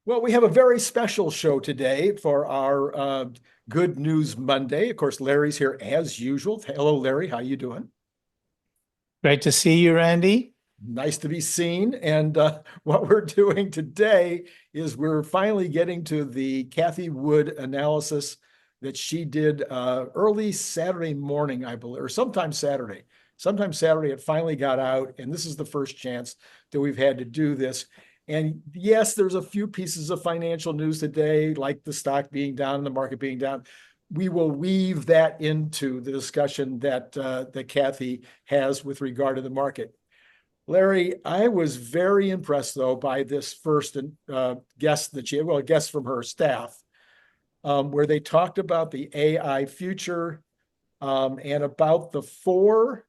Well, we have a very special show today for our Good News Monday. Of course, Larry's here as usual. Hello, Larry. How you doing? Great to see you, Randy. Nice to be seen. And what we're doing today is we're finally getting to the Cathie Wood analysis that she did early Saturday morning, I believe, or sometime Saturday. Sometime Saturday, it finally got out, and this is the first chance that we've had to do this. And yes, there's a few pieces of financial news today, like the stock being down and the market being down. We will weave that into the discussion that Cathie has with regard to the market. Larry, I was very impressed, though, by this first guest that she had, well, a guest from her staff, where they talked about the AI future and about the four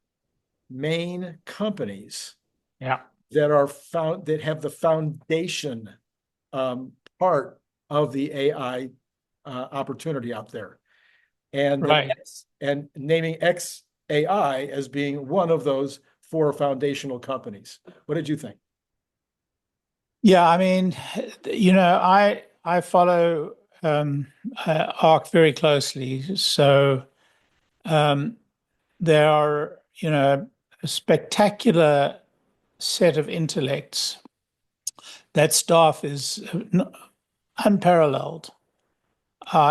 main companies Yeah. that have the foundation part of the AI opportunity out there, and Right. and naming 𝐄𝐦𝐚𝐢𝐥 as being one of those four foundational companies. What did you think? Yeah, I mean, I follow ARC very closely. So there are, a spectacular set of intellects. That staff is unparalleled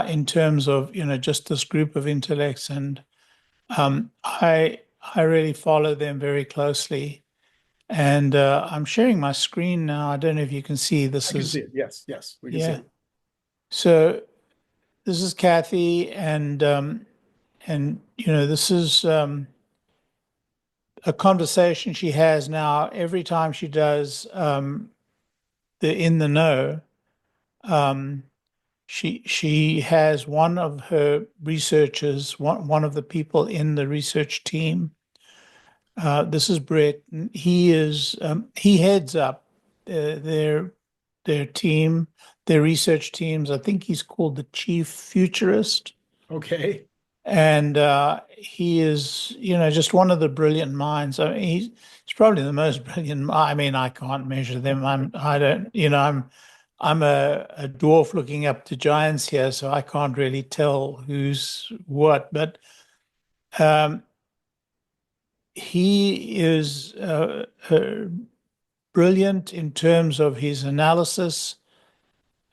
in terms of, just this group of intellects. And I really follow them very closely. And I'm sharing my screen now. I don't know if you can see this I can is, see it. Yes, yes, we can see yeah. it. So this is Cathie, and this is a conversation she has now every time she does the In the Know. Um, she has one of her researchers, one of the people in the research team. This is Brett. He heads up their team, their research teams. I think he's called the chief futurist, Okay. and he is, just one of the brilliant minds. I mean, he's probably the most brilliant. I mean, I can't measure them. I don't, I'm a dwarf looking up to giants here, so I can't really tell who's what. But um, he is brilliant in terms of his analysis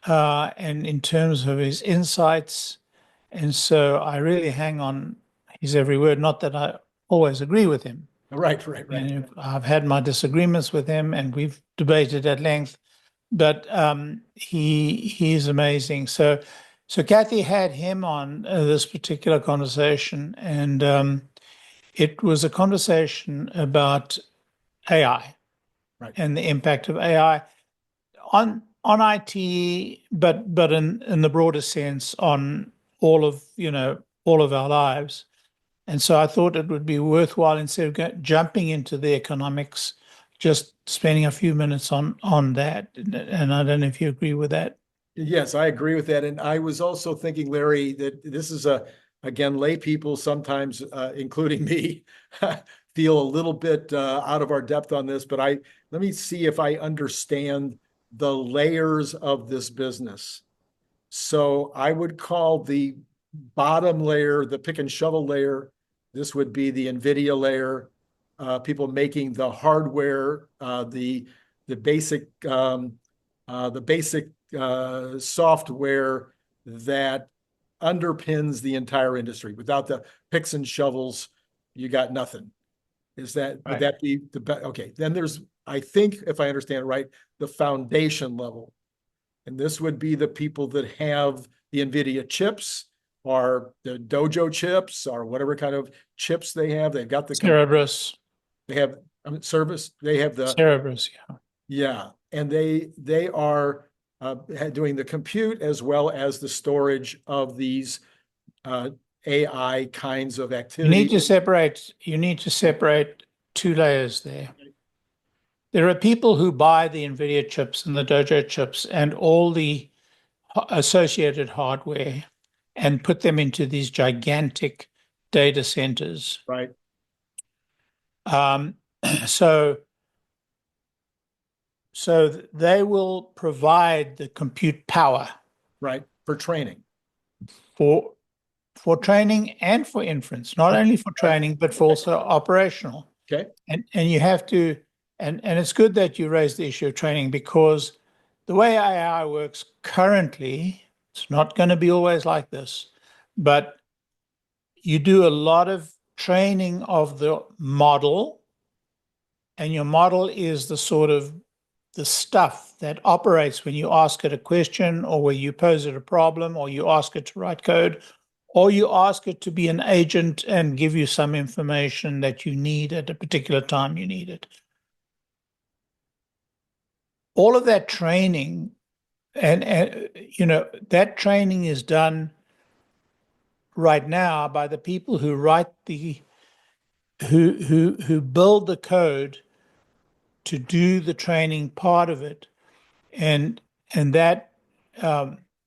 and in terms of his insights. And so I really hang on his every word. Not that I always agree with him. Right, right, right. And I've had my disagreements with him, and we've debated at length. But he's amazing. So Cathie had him on this particular conversation, and it was a conversation about AI Right. and the impact of AI on IT, but in the broader sense on all of our lives. And so I thought it would be worthwhile, instead of jumping into the economics, just spending a few minutes on that. And I don't know if you agree with that. Yes, I agree with that. And I was also thinking, Larry, that this is again, lay people sometimes, including me, feel a little bit out of our depth on this, but let me see if I understand the layers of this business. So I would call the bottom layer, the pick and shovel layer. This would be the NVIDIA layer, people making the hardware, the basic software that underpins the entire industry. Without the picks and shovels, you got nothing. Would Right. that be the best? Okay, then there's, I think, if I understand it right, the foundation level. And this would be the people that have the NVIDIA chips or the Dojo chips or whatever kind of chips they have. They've got the Cerebrus. they have service. They have the Cerebrus, yeah. yeah, and they are doing the compute as well as the storage of these AI kinds of activities. You need to separate two layers there. There are people who buy the NVIDIA chips and the Dojo chips and all the associated hardware and put them into these gigantic data centers. Right. Um, so So they will provide the compute power right, for training. for training and for inference, not only for training, but for also operational. Okay. And you have to, and it's good that you raised the issue of training, because the way AI works currently, it's not going to be always like this, but you do a lot of training of the model, and your model is the sort of the stuff that operates when you ask it a question, or where you pose it a problem, or you ask it to write code, or you ask it to be an agent and give you some information that you need at a particular time you need it. All of that training, and that training is done right now by the people who write who build the code to do the training part of it, and that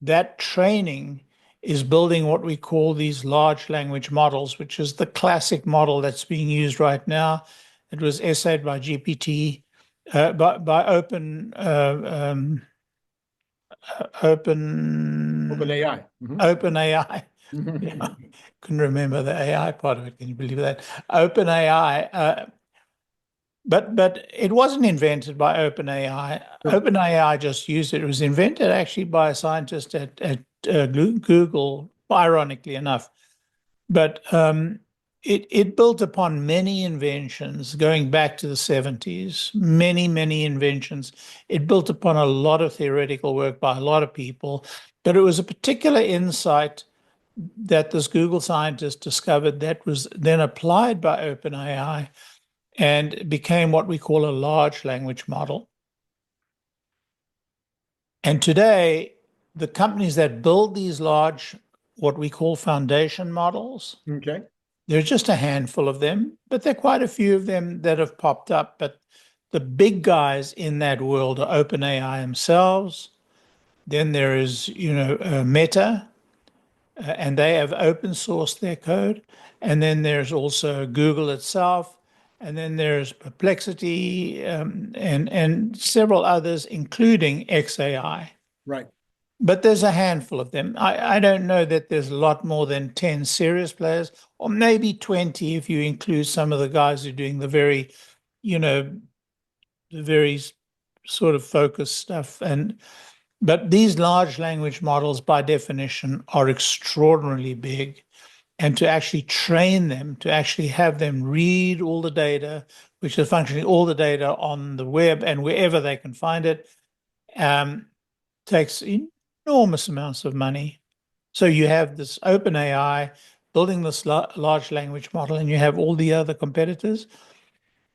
that training is building what we call these large language models, which is the classic model that's being used right now. It was essayed by GPT, by OpenAI. OpenAI. Yeah, couldn't remember the AI part of it. Can you believe that? OpenAI. But it wasn't invented by OpenAI. Sure. OpenAI just used it. It was invented actually by a scientist at Google, ironically enough. But it built upon many inventions going back to the 70s, many inventions. It built upon a lot of theoretical work by a lot of people. But it was a particular insight that this Google scientist discovered that was then applied by OpenAI, and it became what we call a large language model. And today, the companies that build these large, what we call foundation models, Okay. there's just a handful of them, but there are quite a few of them that have popped up. But the big guys in that world are OpenAI themselves. Then there is, Meta, and they have open sourced their code. And then there's also Google itself. And then there's Perplexity, and several others, including xAI. Right. But there's a handful of them. I don't know that there's a lot more than 10 serious players, or maybe 20 if you include some of the guys who are doing the very, the very sort of focused stuff. But these large language models, by definition, are extraordinarily big. And to actually train them, to actually have them read all the data, which is functionally all the data on the web and wherever they can find it, takes enormous amounts of money. So you have this OpenAI building this large language model, and you have all the other competitors.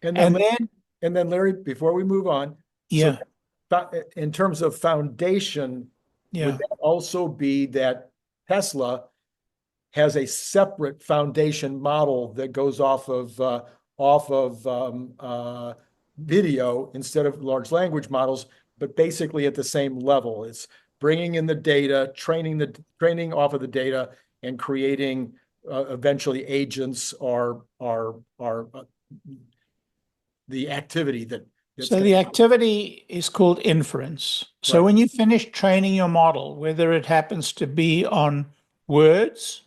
And And then, then, Larry, before we move on, yeah, in terms of foundation, yeah. would that also be that Tesla has a separate foundation model that goes off of video instead of large language models, but basically at the same level? It's bringing in the data, training off of the data, and creating eventually agents or the activity that. So the activity is called inference. So Right. when you finish training your model, whether it happens to be on words,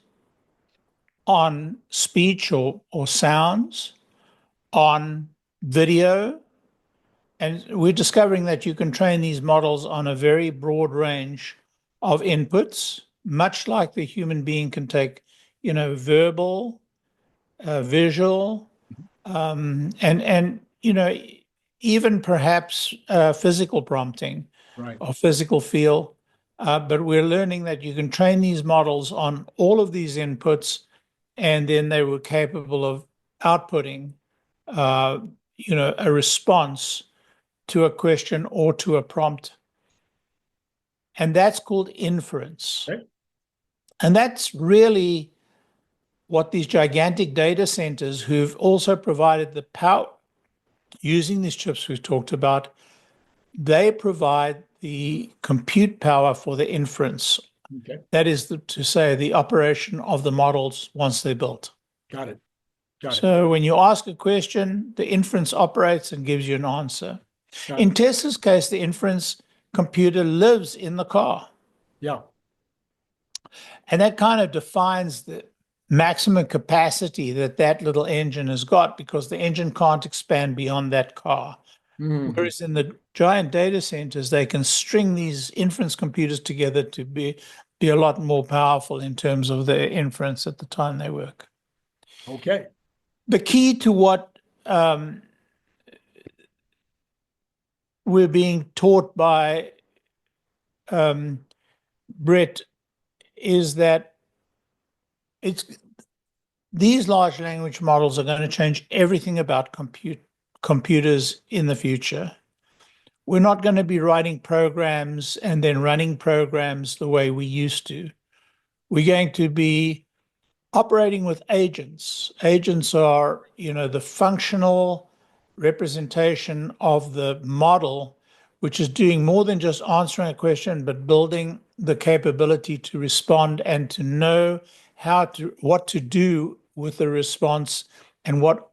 on speech or sounds, on video, and we're discovering that you can train these models on a very broad range of inputs, much like the human being can take, verbal, visual, and even perhaps physical prompting, Right. or physical feel. But we're learning that you can train these models on all of these inputs, and then they were capable of outputting, a response to a question or to a prompt. And that's called inference. Okay. And that's really what these gigantic data centers, who've also provided the power using these chips we've talked about, they provide the compute power for the inference. Okay. That is to say, the operation of the models once they're built. Got it. Got it. So when you ask a question, the inference operates and gives you an answer. Yeah. In Tesla's case, the inference computer lives in the car. Yeah. And that kind of defines the maximum capacity that that little engine has got, because the engine can't expand beyond that car. Mhm. Whereas in the giant data centers, they can string these inference computers together to be a lot more powerful in terms of their inference at the time they work. Okay. The key to what we're being taught by Brett is that these large language models are going to change everything about computers in the future. We're not going to be writing programs and then running programs the way we used to. We're going to be operating with agents. Agents are, the functional representation of the model, which is doing more than just answering a question, but building the capability to respond and to know what to do with the response and what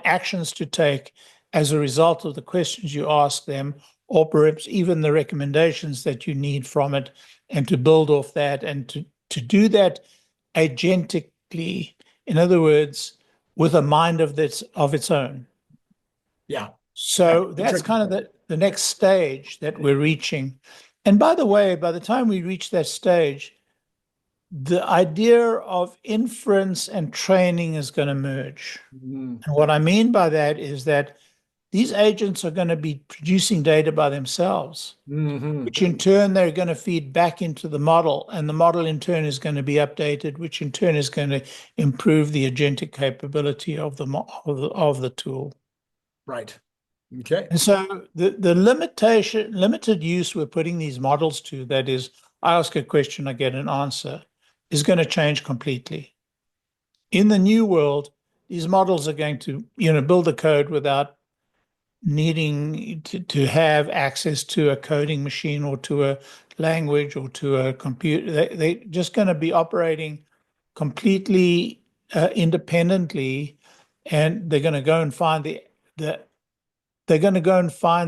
actions to take as a result of the questions you ask them, or perhaps even the recommendations that you need from it, and to build off that and to do that agentically, in other words, with a mind of its own. Yeah. So Yeah, that's kind of the next stage that we're reaching. And by the way, by the time we reach that stage, the idea of inference and training is going to merge. Mhm. And what I mean by that is that these agents are going to be producing data by themselves, Mhm. which in turn they're going to feed back into the model, and the model in turn is going to be updated, which in turn is going to improve the agentic capability of the tool. Right. Okay. And so the limited use we're putting these models to, that is, I ask a question, I get an answer, is going to change completely. In the new world, these models are going to, build the code without needing to have access to a coding machine or to a language or to a computer. They're just going to be operating completely independently, and they're going to go and find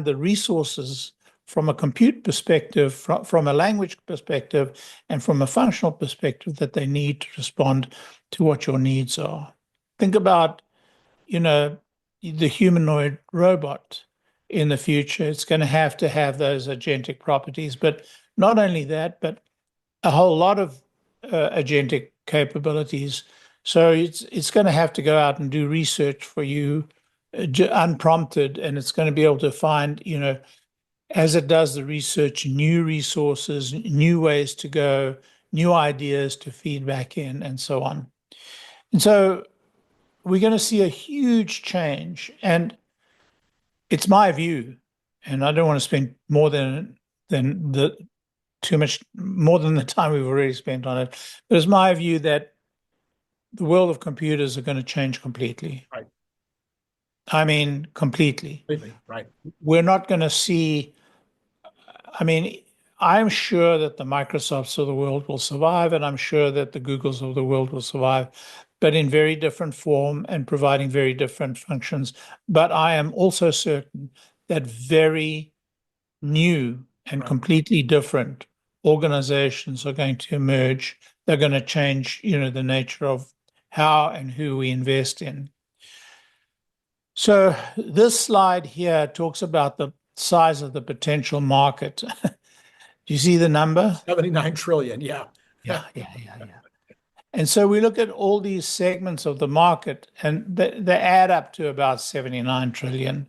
the resources from a compute perspective, from a language perspective, and from a functional perspective that they need to respond to what your needs are. Think about, the humanoid robot in the future. It's going to have those agentic properties, but not only that, but a whole lot of agentic capabilities. So it's going to have to go out and do research for you unprompted, and it's going to be able to find, as it does the research, new resources, new ways to go, new ideas to feed back in, and so on. And so we're going to see a huge change. And it's my view, and I don't want to spend more than too much more than the time we've already spent on it, but it's my view that the world of computers are going to change completely. Right. I mean, completely. Completely. Right. We're not going to see, I mean, I'm sure that the Microsofts of the world will survive, and I'm sure that the Googles of the world will survive, but in very different form and providing very different functions. But I am also certain that very new and completely different organizations are going to emerge. They're going to change, the nature of how and who we invest in. So this slide here talks about the size of the potential market. Do you see the number? 79 trillion. Yeah. Yeah. And so we look at all these segments of the market, and they add up to about 79 trillion.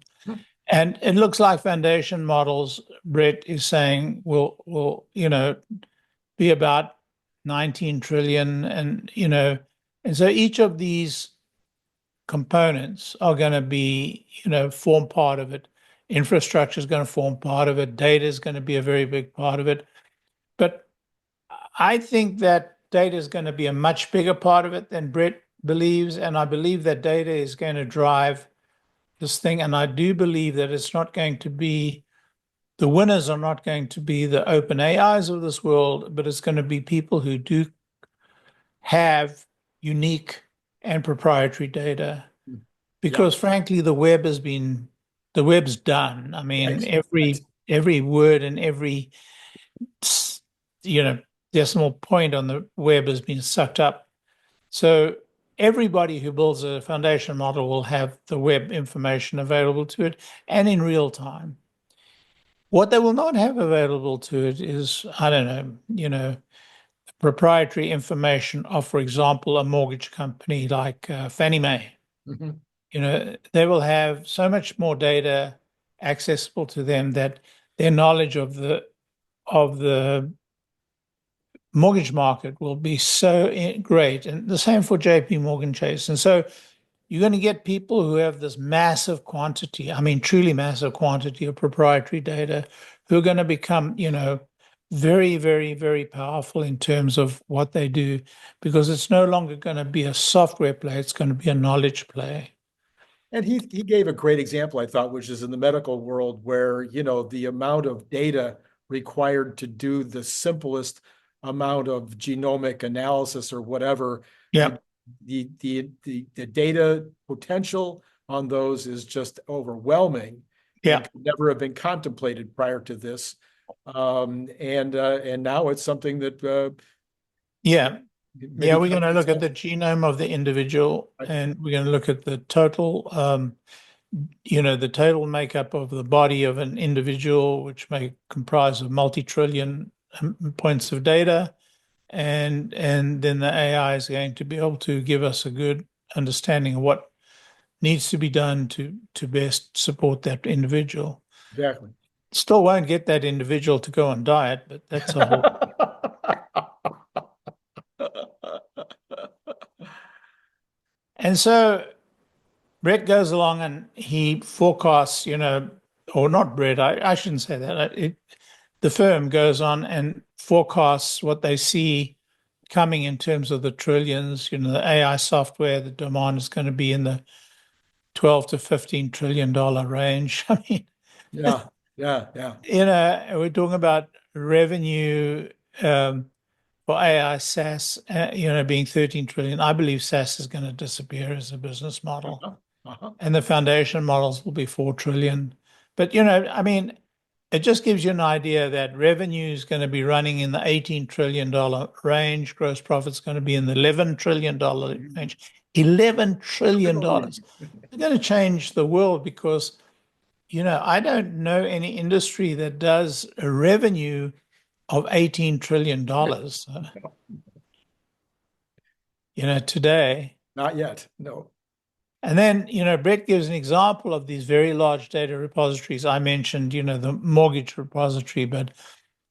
And it looks like foundation models, Brett is saying, will be about 19 trillion. And, and so each of these components are going to be, form part of it. Infrastructure is going to form part of it. Data is going to be a very big part of it. But I think that data is going to be a much bigger part of it than Brett believes. And I believe that data is going to drive this thing. And I do believe that it's not going to be, the winners are not going to be the open AIs of this world, but it's going to be people who do have unique and proprietary data. Because frankly, the web has been the web's done. I mean, Right. every word and every decimal point on the web has been sucked up. So everybody who builds a foundation model will have the web information available to it and in real time. What they will not have available to it is, I don't know, proprietary information of, for example, a mortgage company like Fannie Mae. Mhm. They will have so much more data accessible to them that their knowledge of the mortgage market will be so great. And the same for JP Morgan Chase. And so you're going to get people who have this massive quantity, I mean, truly massive quantity of proprietary data who are going to become, very, very, very powerful in terms of what they do, because it's no longer going to be a software play, it's going to be a knowledge play. And he gave a great example, I thought, which is in the medical world where, the amount of data required to do the simplest amount of genomic analysis or whatever, Yeah. the data potential on those is just overwhelming Yeah. and could never have been contemplated prior to this. And now it's something that Yeah. many Yeah, we're going to companies look at have. the genome of the individual, Right. and we're going to look at the total, the total makeup of the body of an individual, which may comprise of multi-trillion points of data. And then the AI is going to be able to give us a good understanding of what needs to be done to best support that individual. Exactly. Still won't get that individual to go on diet, but that's a whole. And so Brett goes along and he forecasts, or not Brett, I shouldn't say that. The firm goes on and forecasts what they see coming in terms of the trillions, the AI software, the demand is going to be in the 12 to $15 trillion range. I mean, Yeah, yeah. we're talking about revenue for AI SaaS, being 13 trillion. I believe SaaS is going to disappear as a business model, Uh-huh. Uh-huh. and the foundation models will be 4 trillion. But, I mean, it just gives you an idea that revenue is going to be running in the $18 trillion range. Gross profit's going to be in the $11 trillion range. $11 trillion. They're going to change the world because, I don't know any industry that does a revenue of $18 trillion, today. Not yet. No. And then, Brett gives an example of these very large data repositories. I mentioned, the mortgage repository, but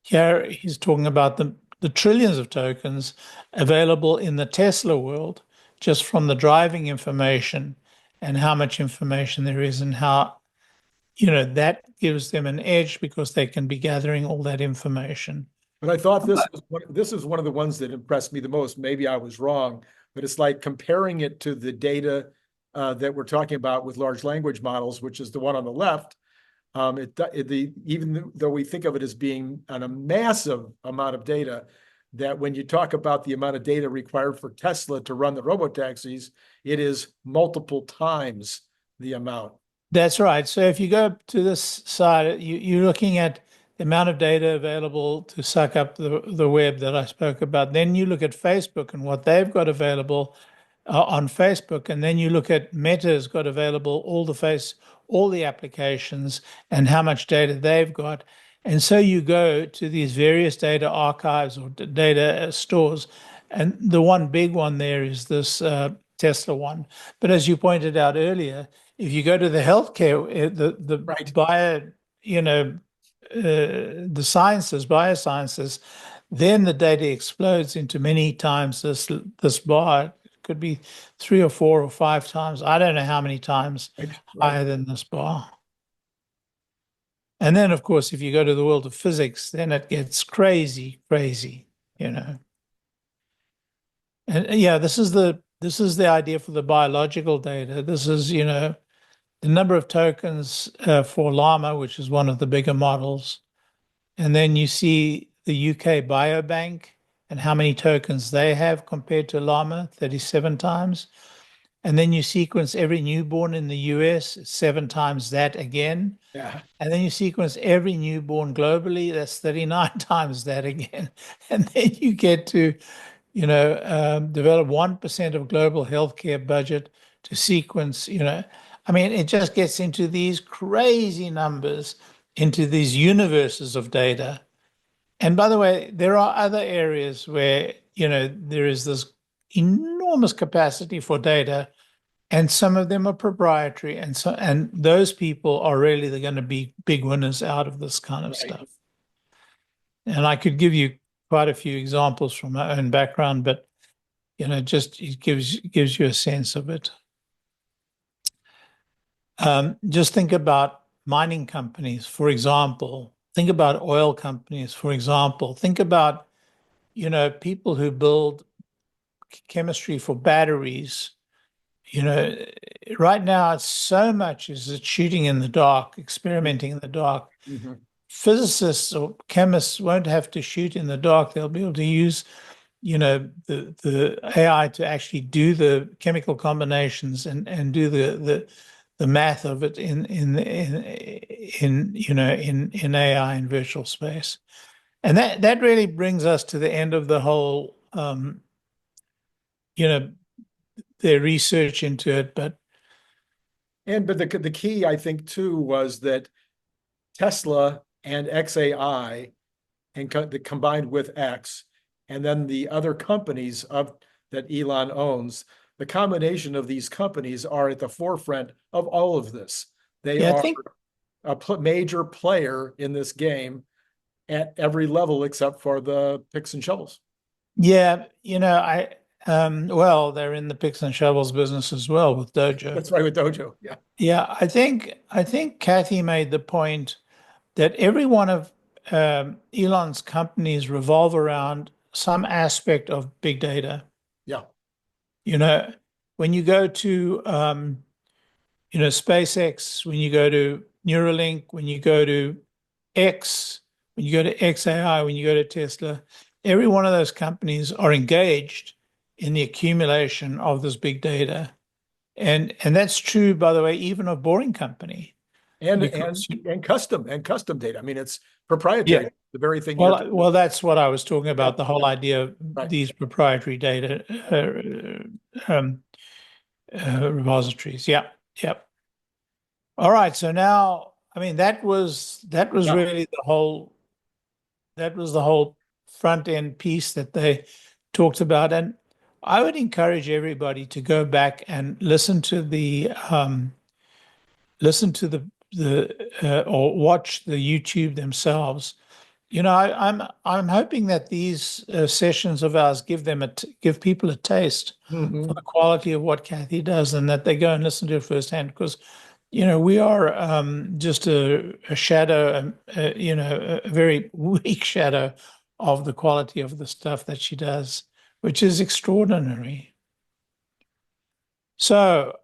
here he's talking about the trillions of tokens available in the Tesla world, just from the driving information and how much information there is and how, that gives them an edge because they can be gathering all that information. But I thought this is one of the ones that impressed me the most. Maybe I was wrong, but it's like comparing it to the data that we're talking about with large language models, which is the one on the left. Even though we think of it as being a massive amount of data, that when you talk about the amount of data required for Tesla to run the robotaxis, it is multiple times the amount. That's right. So if you go to this side, you're looking at the amount of data available to suck up the web that I spoke about. Then you look at Facebook and what they've got available on Facebook, and then you look at Meta's got available all the applications and how much data they've got. And so you go to these various data archives or data stores, and the one big one there is this Tesla one. But as you pointed out earlier, if you go to the healthcare, the Right. bio, the sciences, biosciences, then the data explodes into many times this bar. It could be 3 or 4 or 5 times. I don't know how many times Right. higher than this bar. And then, of course, if you go to the world of physics, then it gets crazy, crazy, And yeah, this is the idea for the biological data. This is, the number of tokens for Llama, which is one of the bigger models. And then you see the UK Biobank and how many tokens they have compared to Llama, 37 times. And then you sequence every newborn in the US, 7 times that again. Yeah. And then you sequence every newborn globally, that's 39 times that again. And then you get to, develop 1% of global healthcare budget to sequence, I mean, it just gets into these crazy numbers, into these universes of data. And by the way, there are other areas where, there is this enormous capacity for data, and some of them are proprietary, and those people are really going to be big winners out of this kind of Right. stuff. And I could give you quite a few examples from my own background, but just it gives you a sense of it. Just think about mining companies, for example. Think about oil companies, for example. Think about, people who build chemistry for batteries. Right now it's so much as it's shooting in the dark, experimenting in the dark. Mhm. Physicists or chemists won't have to shoot in the dark. They'll be able to use, the AI to actually do the chemical combinations and do the math of it in AI in virtual space. And that really brings us to the end of the whole their research into it. But the key, I think, too, was that Tesla and xAI and combined with X, and then the other companies that Elon owns, the combination of these companies are at the forefront of all of this. They yeah, I are think a major player in this game at every level except for the picks and shovels. yeah, well, they're in the picks and shovels business as well with Dojo. That's right, with Dojo. Yeah. Yeah, I think Cathie made the point that every one of Elon's companies revolve around some aspect of big data. Yeah. When you go to SpaceX, when you go to Neuralink, when you go to X, when you go to xAI, when you go to Tesla, every one of those companies are engaged in the accumulation of this big data. And that's true, by the way, even of Boring Company. And Because custom data. I mean, it's proprietary. yeah, The very thing you're talking well, that's what I was talking about, Yeah. the whole idea of Right. these proprietary data repositories. Yeah, yep. All right, so now, I mean, that was Yeah. really the whole front end piece that they talked about. And I would encourage everybody to go back and listen to the or watch the YouTube themselves. I'm hoping that these sessions of ours give people a taste Mhm. for the quality of what Cathie does, and that they go and listen to it firsthand, because we are just a shadow, a very weak shadow of the quality of the stuff that she does, which is extraordinary. So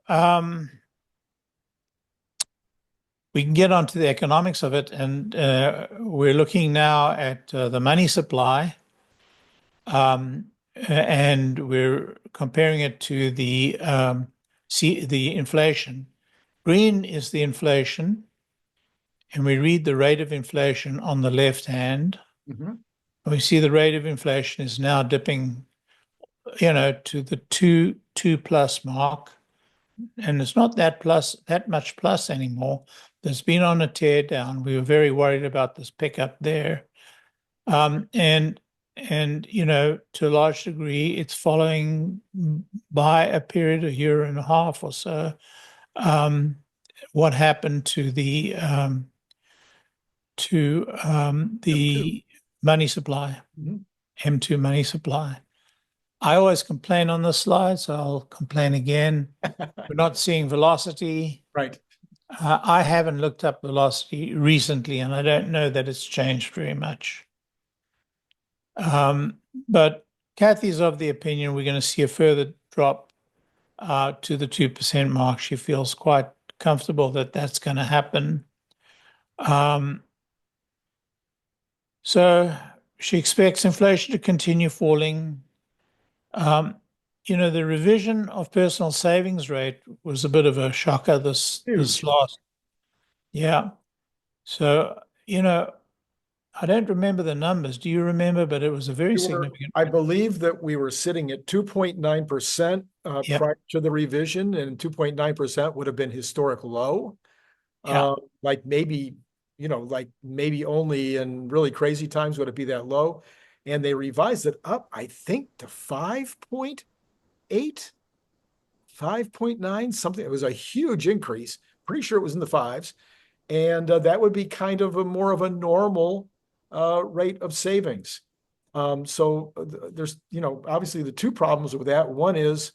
we can get onto the economics of it, and we're looking now at the money supply, and we're comparing it to the inflation. Green is the inflation, and we read the rate of inflation on the left hand. Mhm. And we see the rate of inflation is now dipping, to the two plus mark, and it's not that much plus anymore. There's been on a tear down. We were very worried about this pickup there, and to a large degree, it's following by a period, a year and a half or so, what happened to the money supply, Mhm. M2 money supply. I always complain on this slide, so I'll complain again. We're not seeing velocity. Right. I haven't looked up velocity recently, and I don't know that it's changed very much. But Cathie's of the opinion we're going to see a further drop to the 2% mark. She feels quite comfortable that that's going to happen. So she expects inflation to continue falling. the revision of personal savings rate was a bit of a shocker this Huge. last. Yeah. So, I don't remember the numbers. Do you remember? But it was a very significant. I believe that we were sitting at 2.9% Yeah. prior to the revision, and 2.9% would have been historic low. Yeah. Like maybe only in really crazy times would it be that low. And they revised it up, I think, to 5.8, 5.9, something. It was a huge increase. Pretty sure it was in the fives. And that would be kind of more of a normal rate of savings. So there's, obviously the two problems with that. One is,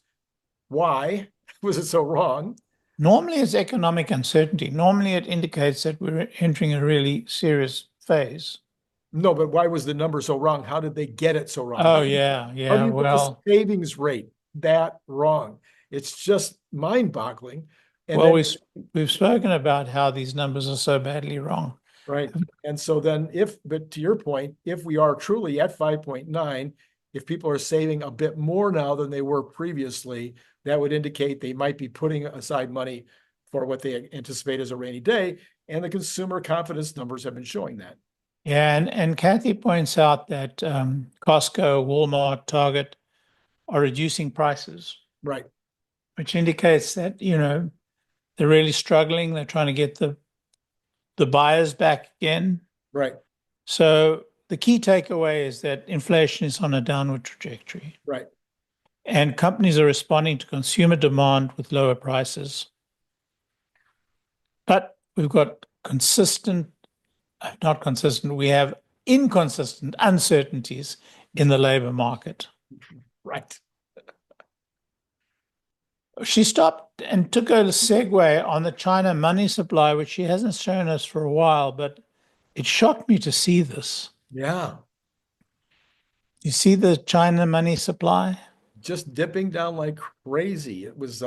why was it so wrong? Normally it's economic uncertainty. Normally it indicates that we're entering a really serious phase. No, but why was the number so wrong? How did they get it so wrong? Oh, yeah. How do Yeah. you get the Well, savings rate that wrong? It's just mind-boggling. And well, then, we've spoken about how these numbers are so badly wrong. right. And so then but to your point, if we are truly at 5.9, if people are saving a bit more now than they were previously, that would indicate they might be putting aside money for what they anticipate as a rainy day. And the consumer confidence numbers have been showing that. Yeah, and Cathie points out that Costco, Walmart, Target are reducing prices, Right. which indicates that, they're really struggling. They're trying to get the buyers back again. Right. So the key takeaway is that inflation is on a downward trajectory. Right. And companies are responding to consumer demand with lower prices. But we've got we have inconsistent uncertainties in the labor market. Right. She stopped and took a segue on the China money supply, which she hasn't shown us for a while, but it shocked me to see this. Yeah. You see the China money supply? Just dipping down like crazy. It was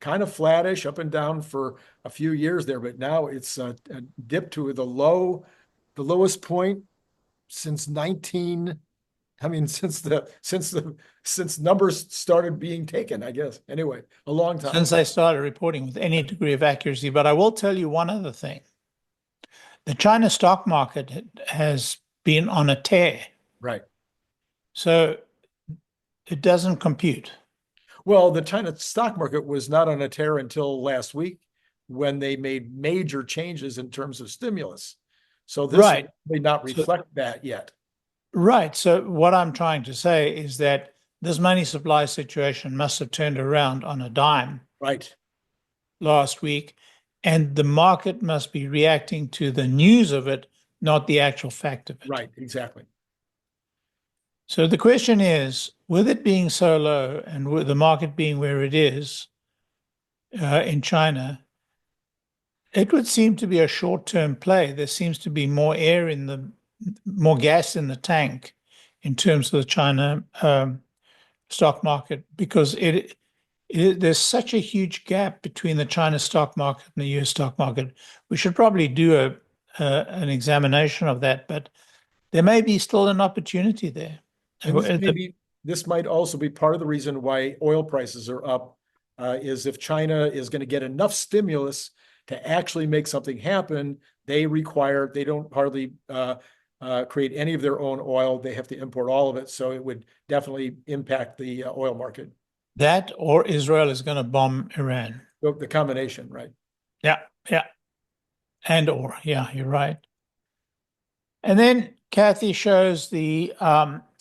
kind of flattish up and down for a few years there, but now it's dipped to the lowest point since since numbers started being taken, I guess. Anyway, a long time. Since they started reporting with any degree of accuracy. But I will tell you one other thing. The China stock market has been on a tear. Right. So it doesn't compute. Well, the China stock market was not on a tear until last week when they made major changes in terms of stimulus. So this may not reflect that yet. Right. So what I'm trying to say is that this money supply situation must have turned around on a dime. Right. Last week, and the market must be reacting to the news of it, not the actual fact of it. Right. Exactly. So the question is, with it being so low and with the market being where it is in China, it would seem to be a short-term play. There seems to be more gas in the tank in terms of the China stock market, because there's such a huge gap between the China stock market and the US stock market. We should probably do an examination of that, but there may be still an opportunity there. And this might also be part of the reason why oil prices are up, is if China is going to get enough stimulus to actually make something happen, they don't hardly create any of their own oil. They have to import all of it. So it would definitely impact the oil market. That or Israel is going to bomb Iran. The combination, right? Yeah, yeah. Yeah, you're right. And then Cathie shows the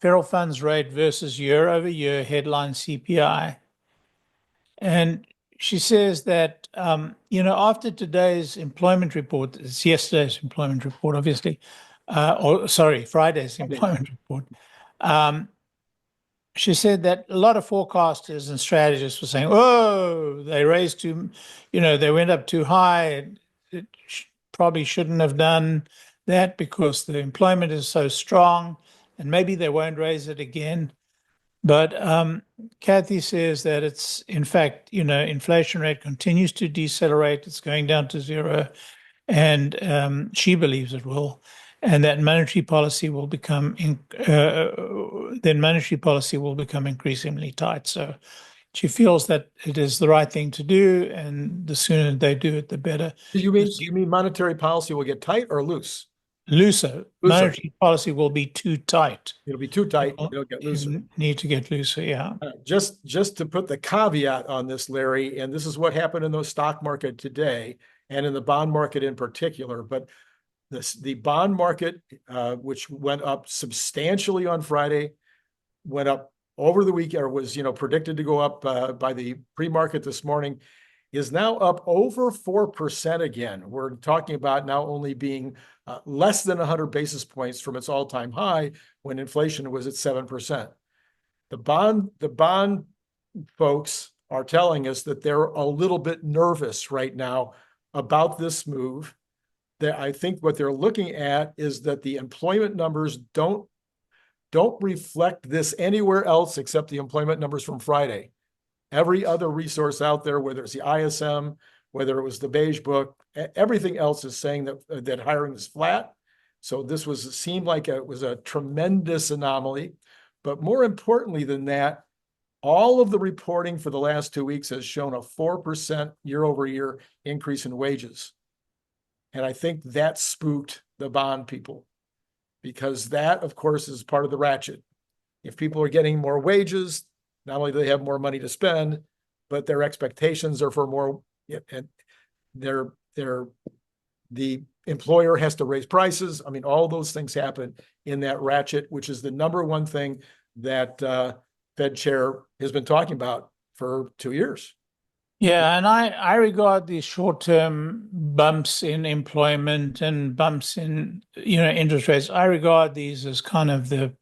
federal funds rate versus year-over-year headline CPI. And she says that, after today's employment report, it's yesterday's employment report, obviously, Friday's employment report, she said that a lot of forecasters and strategists were saying, oh, they went up too high. It probably shouldn't have done that because the employment is so strong and maybe they won't raise it again. But Cathie says that it's, in fact, inflation rate continues to decelerate. It's going down to zero. And she believes it will. And that monetary policy will become then monetary policy will become increasingly tight. So she feels that it is the right thing to do, and the sooner they do it, the better. Do you mean monetary policy will get tight or loose? Looser. Monetary policy will be too tight. It'll be too tight. It'll get looser. Need to get looser, yeah. Just to put the caveat on this, Larry, and this is what happened in the stock market today and in the bond market in particular, but the bond market, which went up substantially on Friday, went up over the week, or was, predicted to go up by the pre-market this morning, is now up over 4% again. We're talking about now only being less than 100 basis points from its all-time high when inflation was at 7%. The bond folks are telling us that they're a little bit nervous right now about this move. That I think what they're looking at is that the employment numbers don't reflect this anywhere else except the employment numbers from Friday. Every other resource out there, whether it's the ISM, whether it was the Beige Book, everything else is saying that hiring is flat. So this seemed like it was a tremendous anomaly. But more importantly than that, all of the reporting for the last 2 weeks has shown a 4% year-over-year increase in wages. And I think that spooked the bond people, because that, of course, is part of the ratchet. If people are getting more wages, not only do they have more money to spend, but their expectations are for more, and the employer has to raise prices. I mean, all those things happen in that ratchet, which is the number one thing that Fed chair has been talking about for 2 years. Yeah, and I regard these short-term bumps in employment and bumps in, interest rates. I regard these as kind of the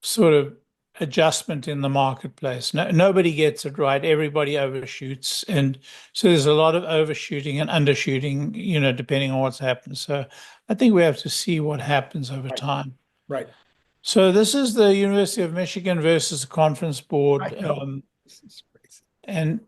sort of adjustment in the marketplace. Nobody gets it right. Everybody overshoots. And so there's a lot of overshooting and undershooting, depending on what's happened. So I think we have to see what happens over time. Right. So this is the University of Michigan versus the Conference Board. And,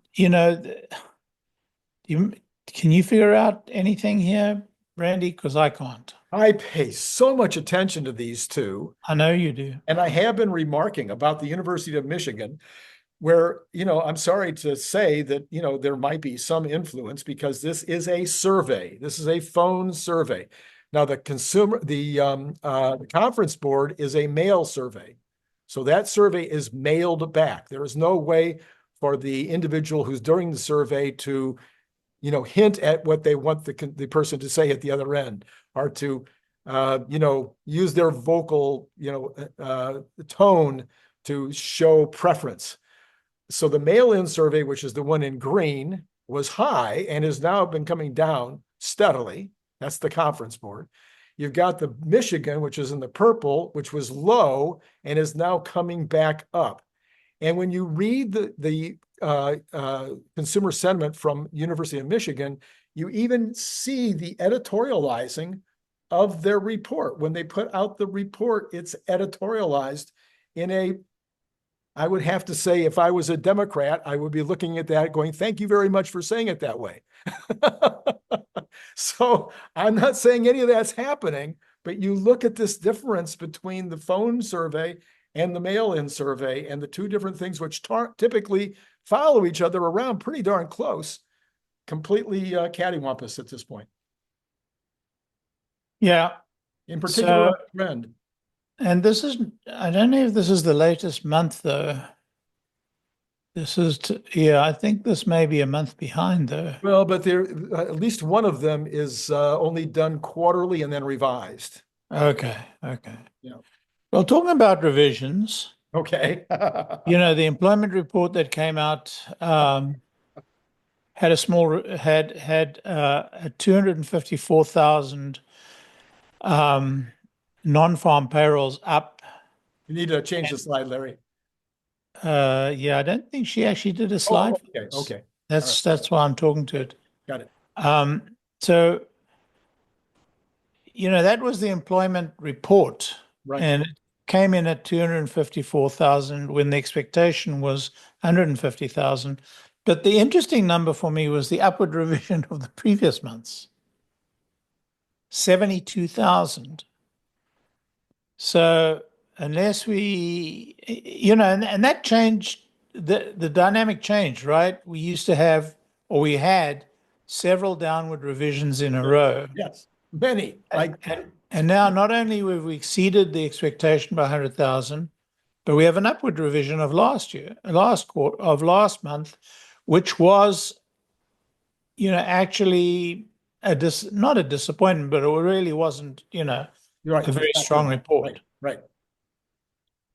can you figure out anything here, Randy? Because I can't. I pay so much attention to these two. I know you do. And I have been remarking about the University of Michigan, where, I'm sorry to say that, there might be some influence, because this is a survey. This is a phone survey. Now, the Conference Board is a mail survey. So that survey is mailed back. There is no way for the individual who's doing the survey to, hint at what they want the person to say at the other end, or to, use their vocal, tone to show preference. So the mail-in survey, which is the one in green, was high and has now been coming down steadily. That's the Conference Board. You've got the Michigan, which is in the purple, which was low and is now coming back up. And when you read the consumer sentiment from University of Michigan, you even see the editorializing of their report. When they put out the report, it's editorialized in I would have to say, if I was a Democrat, I would be looking at that going, thank you very much for saying it that way. So I'm not saying any of that's happening, but you look at this difference between the phone survey and the mail-in survey, and the two different things which typically follow each other around pretty darn close, completely cattywampus at this point. Yeah. In particular, trend. And this is, I don't know if this is the latest month, though. This is, I think this may be a month behind, though. Well, but at least one of them is only done quarterly and then revised. Okay. Yeah. Well, talking about revisions. Okay. The employment report that came out had a 254,000 non-farm payrolls up. You need to change the slide, Larry. Yeah, I don't think she actually did a slide. Okay. That's why I'm talking to it. Got it. So, that was the employment report. Right. And it came in at 254,000 when the expectation was 150,000. But the interesting number for me was the upward revision of the previous months. 72,000. So unless we, and that changed, the dynamic changed, right? We used to have, or we had several downward revisions in a row. Yes, many, like, And now not only have we exceeded the expectation by 100,000, but we have an upward revision of last month, which was, actually not a disappointment, but it really wasn't, you're right. a very strong report. Right.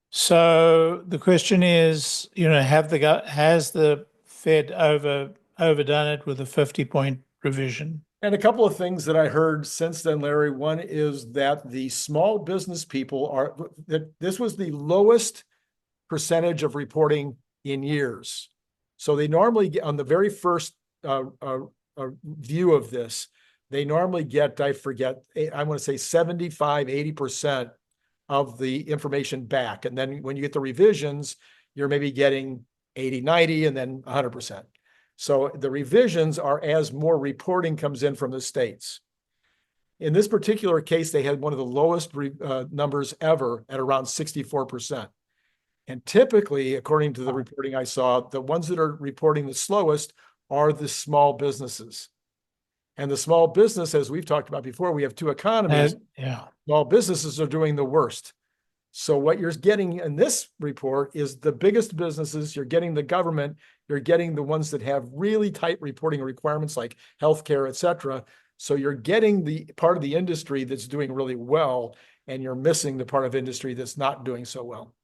So the question is, has the Fed overdone it with a 50-point revision? And a couple of things that I heard since then, Larry. One is that the small business people that this was the lowest percentage of reporting in years. So they normally get on the very first view of this, they normally get, I forget, I want to say 75, 80% of the information back. And then when you get the revisions, you're maybe getting 80, 90, and then 100%. So the revisions are as more reporting comes in from the states. In this particular case, they had one of the lowest numbers ever at around 64%. And typically, according to the reporting I saw, the ones that are reporting the slowest are the small businesses. And the small business, as we've talked about before, we have two economies. Small businesses are doing the worst. So what you're getting in this report is the biggest businesses, you're getting the government, you're getting the ones that have really tight reporting requirements like healthcare, et cetera. So you're getting the part of the industry that's doing really well, and you're missing the part of industry that's not doing so well.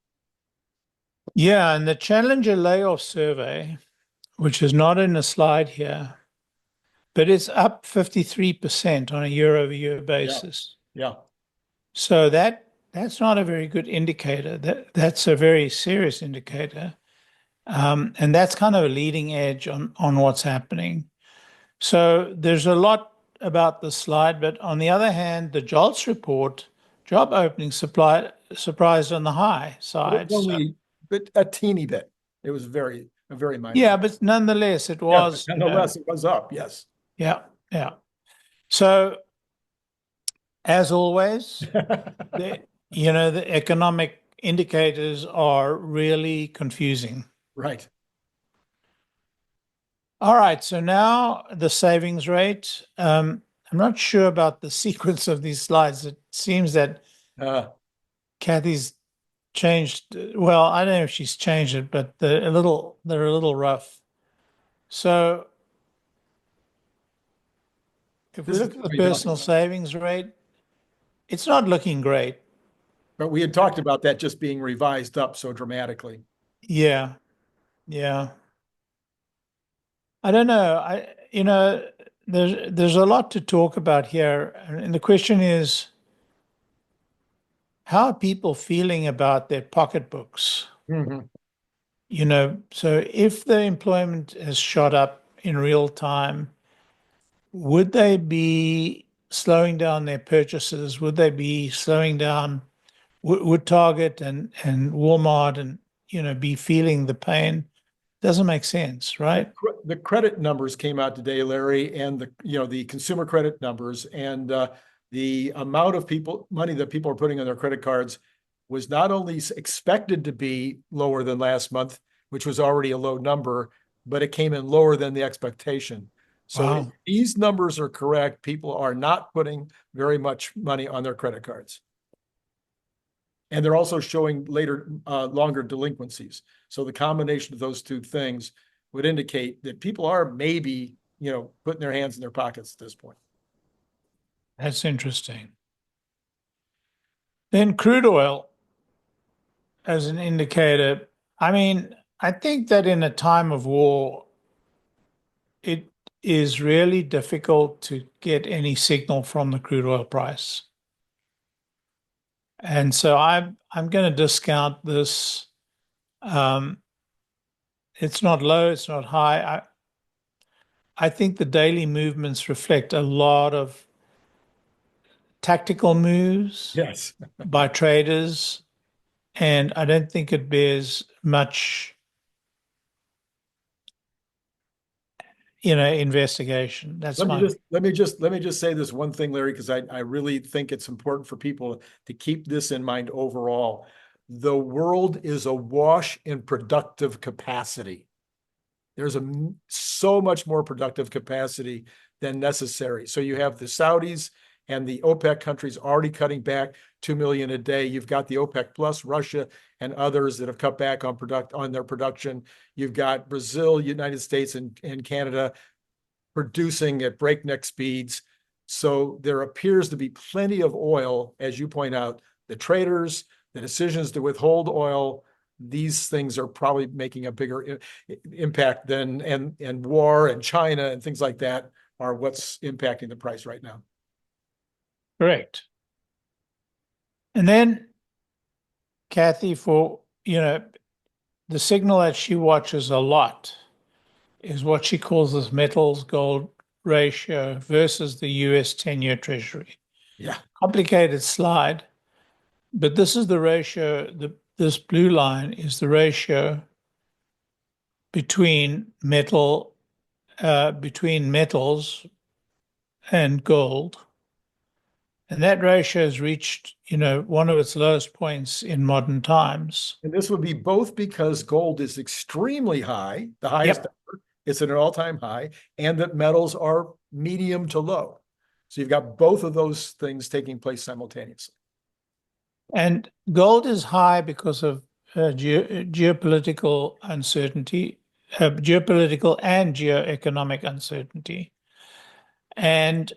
Yeah, and the Challenger layoff survey, which is not in the slide here, but it's up 53% on a year-over-year basis. Yeah. So that's not a very good indicator. That's a very serious indicator. And that's kind of a leading edge on what's happening. So there's a lot about the slide, but on the other hand, the JOLTS report, job openings surprised on the high side. But a teeny bit. It was a very minor. Yeah, but nonetheless, it was. Nonetheless, it was up. Yes. Yeah. So, as always, the economic indicators are really confusing. Right. All right. So now the savings rate. I'm not sure about the sequence of these slides. It seems that Cathie's changed. Well, I don't know if she's changed it, but they're a little rough. So if we look at the personal savings rate, it's not looking great. But we had talked about that just being revised up so dramatically. Yeah. I don't know. There's a lot to talk about here. And the question is, how are people feeling about their pocketbooks? Mm-hmm. So if the employment has shot up in real time, would they be slowing down their purchases? Would they be slowing down? Would Target and Walmart and be feeling the pain? Doesn't make sense, right? The credit numbers came out today, Larry, and the consumer credit numbers, and the amount of money that people are putting on their credit cards was not only expected to be lower than last month, which was already a low number, but it came in lower than the expectation. So if these numbers are correct, people are not putting very much money on their credit cards. And they're also showing longer delinquencies. So the combination of those two things would indicate that people are maybe, putting their hands in their pockets at this point. That's interesting. Then crude oil as an indicator. I mean, I think that in a time of war, it is really difficult to get any signal from the crude oil price. And so I'm going to discount this. It's not low, it's not high. I think the daily movements reflect a lot of tactical moves by traders, and I don't think it bears much. investigation. That's Let me my just say this one thing, Larry, because I really think it's important for people to keep this in mind overall. The world is awash in productive capacity. There's so much more productive capacity than necessary. So you have the Saudis and the OPEC countries already cutting back 2 million a day. You've got the OPEC plus Russia and others that have cut back on their production. You've got Brazil, United States, and Canada producing at breakneck speeds. So there appears to be plenty of oil, as you point out. The traders, the decisions to withhold oil, these things are probably making a bigger impact than, and war and China and things like that are what's impacting the price right now. correct. And then Cathie, for the signal that she watches a lot is what she calls this metals gold ratio versus the US 10-year Treasury. Yeah. Complicated slide, but this is the ratio. This blue line is the ratio between metals and gold. And that ratio has reached, one of its lowest points in modern times. And this would be both because gold is extremely high, the highest ever, it's at an all-time high, and that metals are medium to low. So you've got both of those things taking place simultaneously. And gold is high because of geopolitical uncertainty, geopolitical and geoeconomic uncertainty. And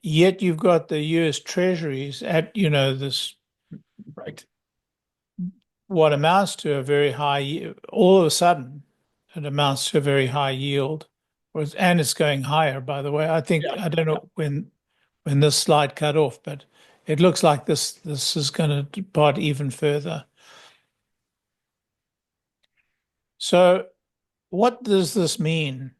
yet you've got the US Treasuries at, this Right. what amounts to a very high, all of a sudden, it amounts to a very high yield. And it's going higher, by the way. I think, I don't know when this slide cut off, but it looks like this is going to depart even further. So what does this mean?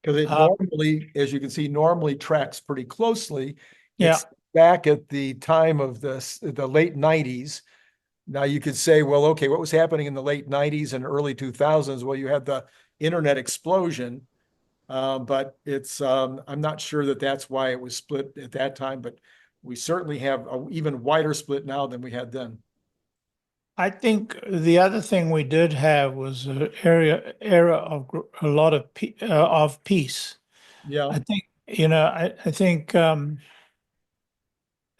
Because it normally, as you can see, normally tracks pretty closely. Yeah. It's back at the time of the late 90s. Now you could say, well, okay, what was happening in the late 90s and early 2000s? Well, you had the internet explosion, but it's I'm not sure that that's why it was split at that time, but we certainly have an even wider split now than we had then. I think the other thing we did have was an era of a lot of peace. Yeah. I think I think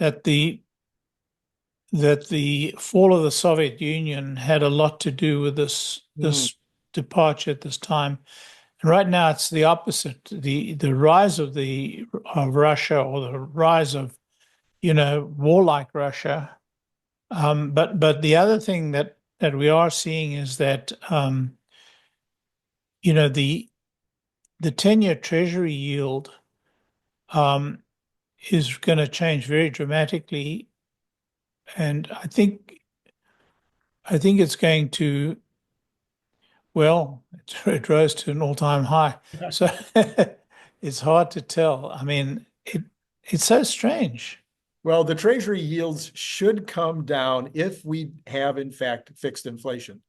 that the fall of the Soviet Union had a lot to do with this departure at this time. And right now it's the opposite. The rise of Russia, or the rise of warlike Russia. But the other thing that we are seeing is that the 10-year Treasury yield is going to change very dramatically, and I think it's going to, well, it rose to an all-time high, so it's hard to tell. I mean, it's so strange. Well, the Treasury yields should come down if we have, in fact, fixed inflation.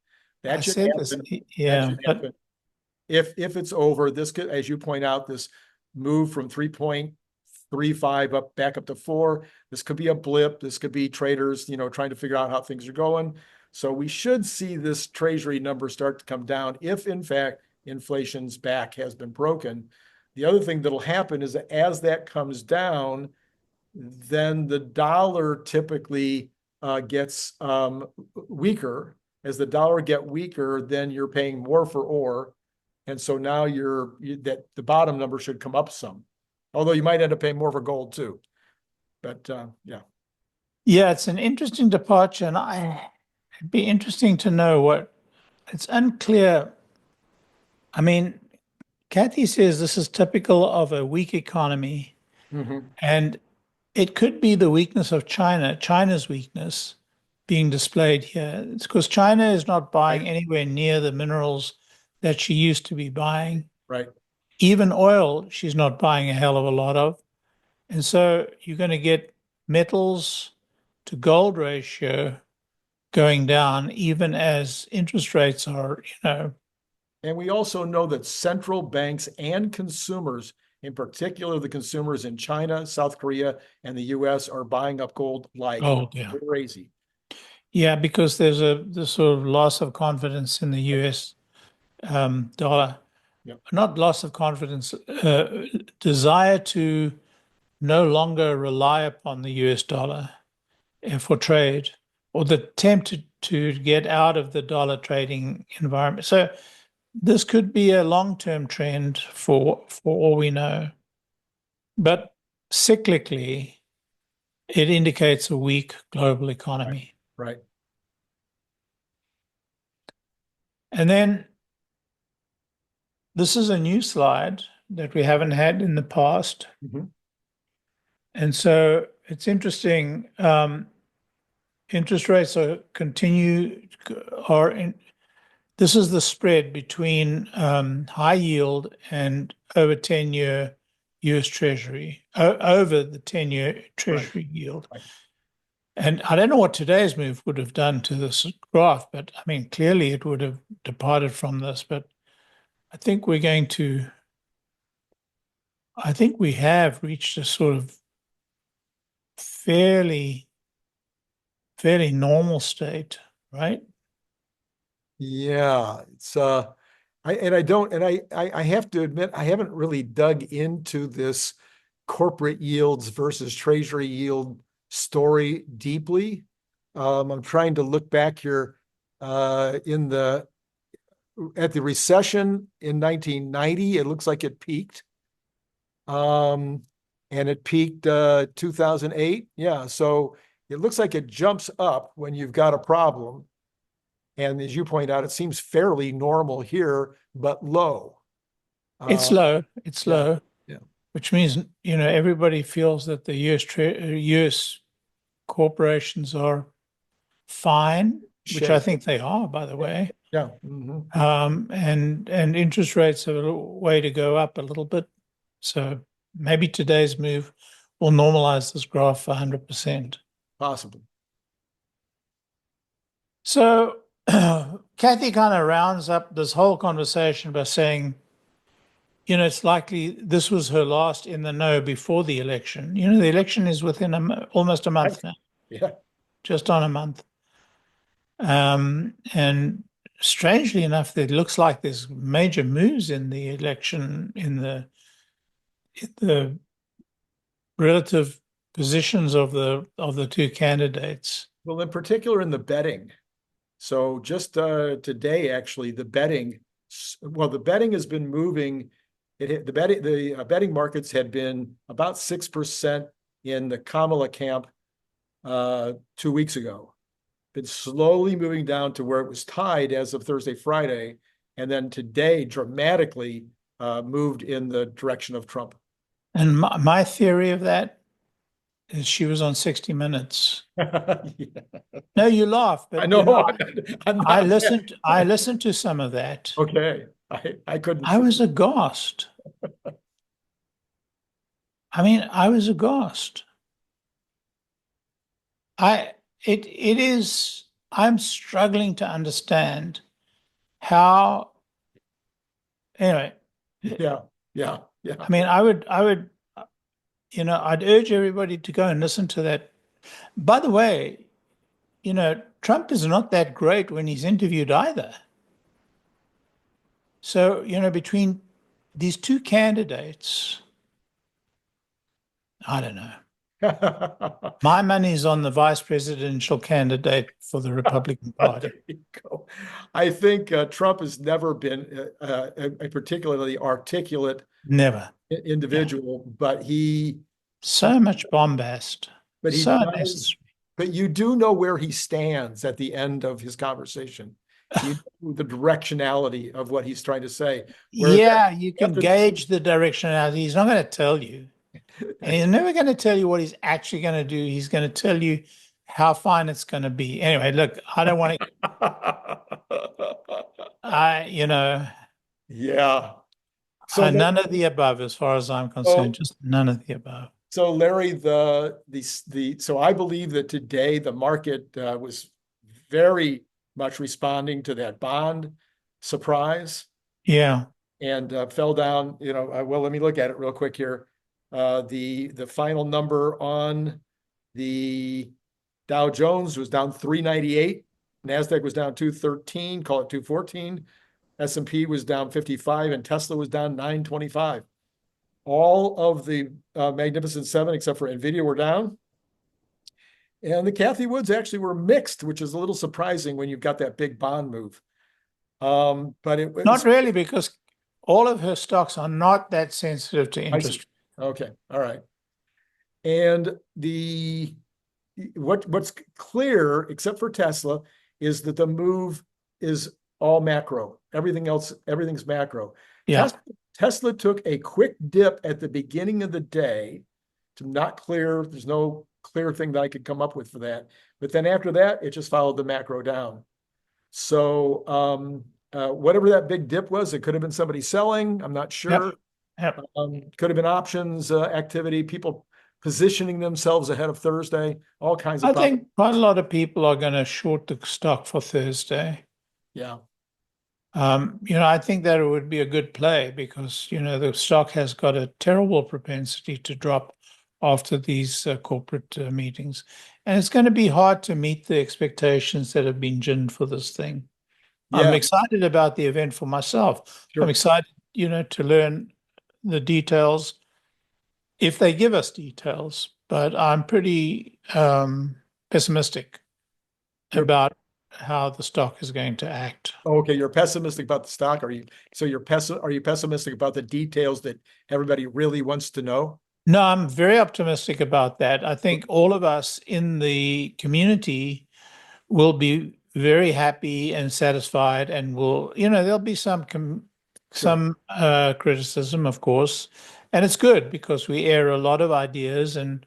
That should happen. Yeah, that should happen. If it's over, this could, as you point out, this move from 3.35 back up to 4. This could be a blip. This could be traders, trying to figure out how things are going. So we should see this Treasury number start to come down if, in fact, inflation's back has been broken. The other thing that'll happen is that as that comes down, then the dollar typically gets weaker. As the dollar get weaker, then you're paying more for ore. And so now that the bottom number should come up some, although you might end up paying more for gold too. But yeah. Yeah, it's an interesting departure, and it'd be interesting to know it's unclear. I mean, Cathie says this is typical of a weak economy, and it could be the weakness of China's weakness being displayed here. It's because China is not buying anywhere near the minerals that she used to be buying. Right. Even oil, she's not buying a hell of a lot of. And so you're going to get metals to gold ratio going down, even as interest rates are, And we also know that central banks and consumers, in particular the consumers in China, South Korea, and the US, are buying up gold like crazy. Yeah, because there's this sort of loss of confidence in the US dollar. Yep. Not loss of confidence, desire to no longer rely upon the US dollar for trade, or the attempt to get out of the dollar trading environment. So this could be a long-term trend for all we know. But cyclically, it indicates a weak global economy. Right. And then this is a new slide that we haven't had in the past. Mm-hmm. And so it's interesting. Interest rates are this is the spread between high yield and over 10-year US Treasury, over the 10-year Treasury yield. Right. And I don't know what today's move would have done to this graph, but I mean, clearly it would have departed from this. But I think we have reached a sort of fairly normal state, right? Yeah, it's I have to admit I haven't really dug into this corporate yields versus treasury yield story deeply. I'm trying to look back here at the recession in 1990. It looks like it peaked. And it peaked 2008. Yeah, so it looks like it jumps up when you've got a problem. And as you point out, it seems fairly normal here, but low. It's low. It's low. Yeah. Which means, everybody feels that the US corporations are fine, which I think they are, by the way. Yeah. Mm-hmm. And interest rates have a way to go up a little bit. So maybe today's move will normalize this graph 100%. Possibly. So Cathie kind of rounds up this whole conversation by saying, it's likely this was her last in the know before the election. The election is within almost a month now. Yeah. Just on a month. And strangely enough, it looks like there's major moves in the election in the relative positions of the two candidates. Well, in particular in the betting. So just today, actually, the betting has been moving. The betting markets had been about 6% in the Kamala camp 2 weeks ago. Been slowly moving down to where it was tied as of Thursday, Friday, and then today dramatically moved in the direction of Trump. And my theory of that is she was on 60 Minutes. Yeah. No, you laugh, but I know. I listened to some of that. Okay. I couldn't. I was aghast. I mean, I was aghast. I'm struggling to understand how, anyway. Yeah. I mean, I would, I'd urge everybody to go and listen to that. By the way, Trump is not that great when he's interviewed either. So, between these two candidates, I don't know. My money's on the vice presidential candidate for the Republican Party. There you go. I think Trump has never been a particularly articulate individual, but so much bombast, but so unnecessary. But you do know where he stands at the end of his conversation. You know the directionality of what he's trying to say. Yeah, you can gauge the directionality. He's not going to tell you. And he's never going to tell you what he's actually going to do. He's going to tell you how fine it's going to be. Anyway, look, I don't want to, Yeah. So none of the above, as far as I'm concerned, just none of the above. So Larry, so I believe that today the market was very much responding to that bond surprise. Yeah. and fell down, well, let me look at it real quick here. The final number on the Dow Jones was down 398. NASDAQ was down 213, call it 214. S&P was down 55 and Tesla was down 925. All of the Magnificent Seven, except for NVIDIA, were down. And the Cathie Woods actually were mixed, which is a little surprising when you've got that big bond move. But it was Not really, because all of her stocks are not that sensitive to interest. okay. All right. And what's clear, except for Tesla, is that the move is all macro. Everything else, everything's macro. Yeah. Tesla took a quick dip at the beginning of the day to not clear. There's no clear thing that I could come up with for that. But then after that, it just followed the macro down. So whatever that big dip was, it could have been somebody selling. I'm not sure. Yep. Could have been options activity, people positioning themselves ahead of Thursday, all kinds of I think quite a lot of people are going to short the stock for Thursday. Yeah. I think that it would be a good play because, the stock has got a terrible propensity to drop after these corporate meetings. And it's going to be hard to meet the expectations that have been ginned for this thing. Yeah. I'm excited about the event for myself. Sure. I'm excited, to learn the details if they give us details, but I'm pretty pessimistic about how the stock is going to act. Okay, you're pessimistic about the stock. Are you pessimistic about the details that everybody really wants to know? No, I'm very optimistic about that. I think all of us in the community will be very happy and satisfied, and there'll be some criticism, of course, and it's good because we air a lot of ideas and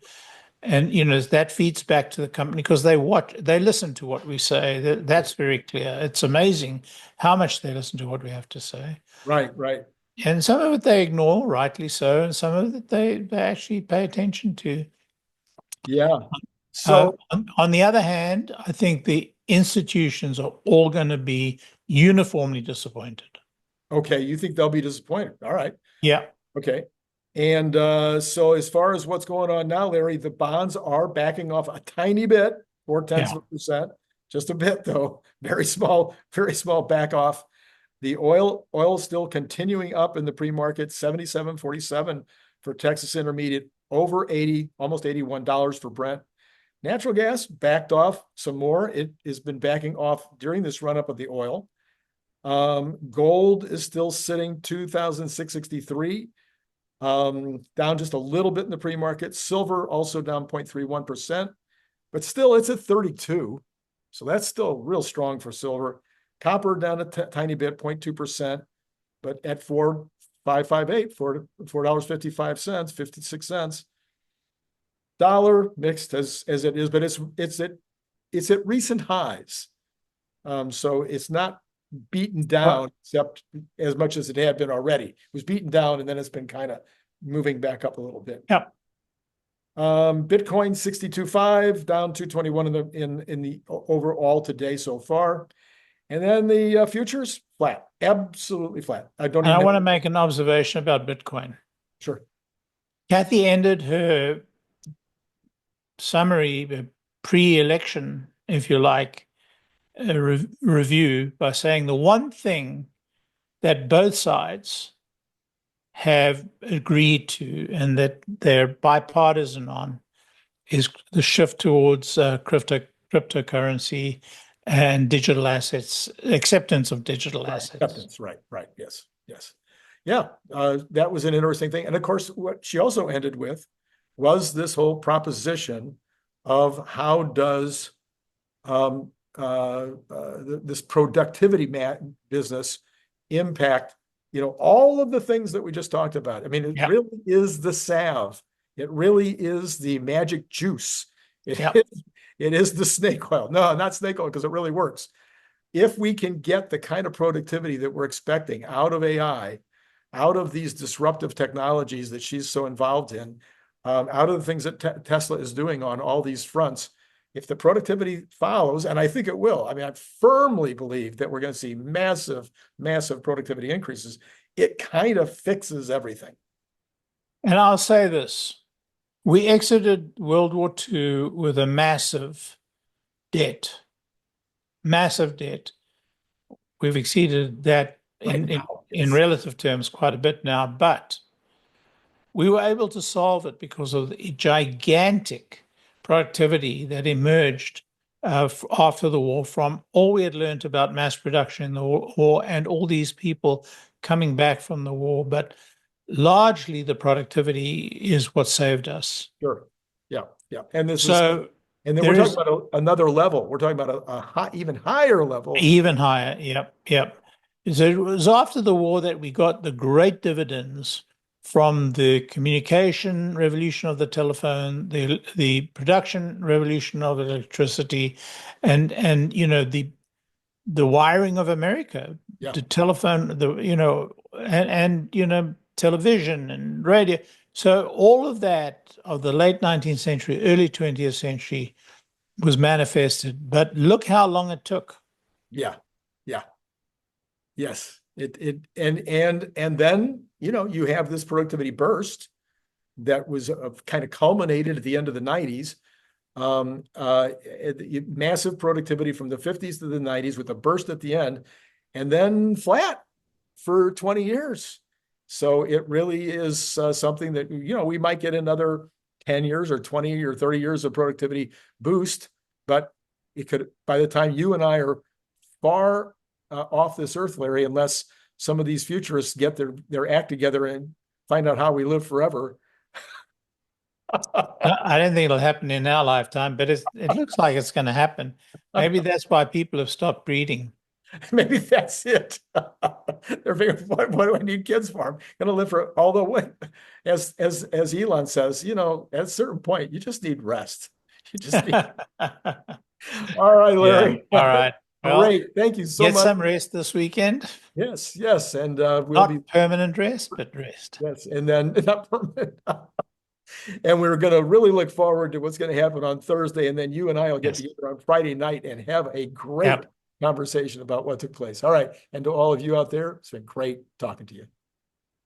that feeds back to the company because they listen to what we say. That's very clear. It's amazing how much they listen to what we have to say. Right. And some of it they ignore, rightly so, and some of it they actually pay attention to. Yeah. So on the other hand, I think the institutions are all going to be uniformly disappointed. okay, you think they'll be disappointed. All right. Yeah. Okay. And so as far as what's going on now, Larry, the bonds are backing off a tiny bit, 0.4%, just a bit though, very small back off. The oil still continuing up in the pre-market, 77.47 for Texas Intermediate, over 80, almost $81 for Brent. Natural gas backed off some more. It has been backing off during this run-up of the oil. Gold is still sitting 2,663, down just a little bit in the pre-market. Silver also down 0.31%, but still it's at 32. So that's still real strong for silver. Copper down a tiny bit, 0.2%, but at $4.55, 56 cents. Dollar mixed as it is, but it's at recent highs. So it's not beaten down except as much as it had been already. It was beaten down and then it's been kind of moving back up a little bit. Yep. Bitcoin 62.5 down 221 in the overall today so far. And then the futures flat, absolutely flat. I want to make an observation about Bitcoin. Sure. Cathie ended her summary pre-election, if you like, review by saying the one thing that both sides have agreed to and that they're bipartisan on is the shift towards cryptocurrency and digital assets, acceptance of digital assets. Acceptance, right, yes. Yeah, that was an interesting thing. And of course, what she also ended with was this whole proposition of how does this productivity business impact, all of the things that we just talked about. I mean, it really is the salve. It really is the magic juice. It is the snake oil. No, not snake oil, because it really works. If we can get the kind of productivity that we're expecting out of AI, out of these disruptive technologies that she's so involved in, out of the things that Tesla is doing on all these fronts, if the productivity follows, and I think it will, I mean, I firmly believe that we're going to see massive, massive productivity increases. It kind of fixes everything. And I'll say this, we exited World War II with a massive debt. We've exceeded that in relative terms quite a bit now, but we were able to solve it because of the gigantic productivity that emerged after the war from all we had learned about mass production in the war and all these people coming back from the war. But largely the productivity is what saved us. Sure. Yeah. Yeah. And this So is, and then we're talking about another level. We're talking about a high, even higher level. Even higher. Yep. Yep. So it was after the war that we got the great dividends from the communication revolution of the telephone, the production revolution of electricity, and the wiring of America, Yeah. the telephone, and television and radio. So all of that of the late 19th century, early 20th century was manifested. But look how long it took. Yeah. Yeah. Yes. And then, you have this productivity burst that was kind of culminated at the end of the 90s. Massive productivity from the 50s to the 90s with a burst at the end, and then flat for 20 years. So it really is something that, we might get another 10 years or 20 or 30 years of productivity boost, but it could, by the time you and I are far off this earth, Larry, unless some of these futurists get their act together and find out how we live forever. I don't think it'll happen in our lifetime, but it looks like it's going to happen. Maybe that's why people have stopped breeding. Maybe that's it. They're figuring, what do I need kids for? I'm going to live for, although as Elon says, at a certain point, you just need rest. You just need. All right, Larry. Yeah. All right. Well, great. Thank you so much. Get some rest this weekend. Yes, yes. And we'll not permanent rest, but rest. Yes, and then not permanent. And we're going to really look forward to what's going to happen on Thursday. And then you and I will get together on Friday night and have a great conversation about what took place. All right. And to all of you out there, it's been great talking to you.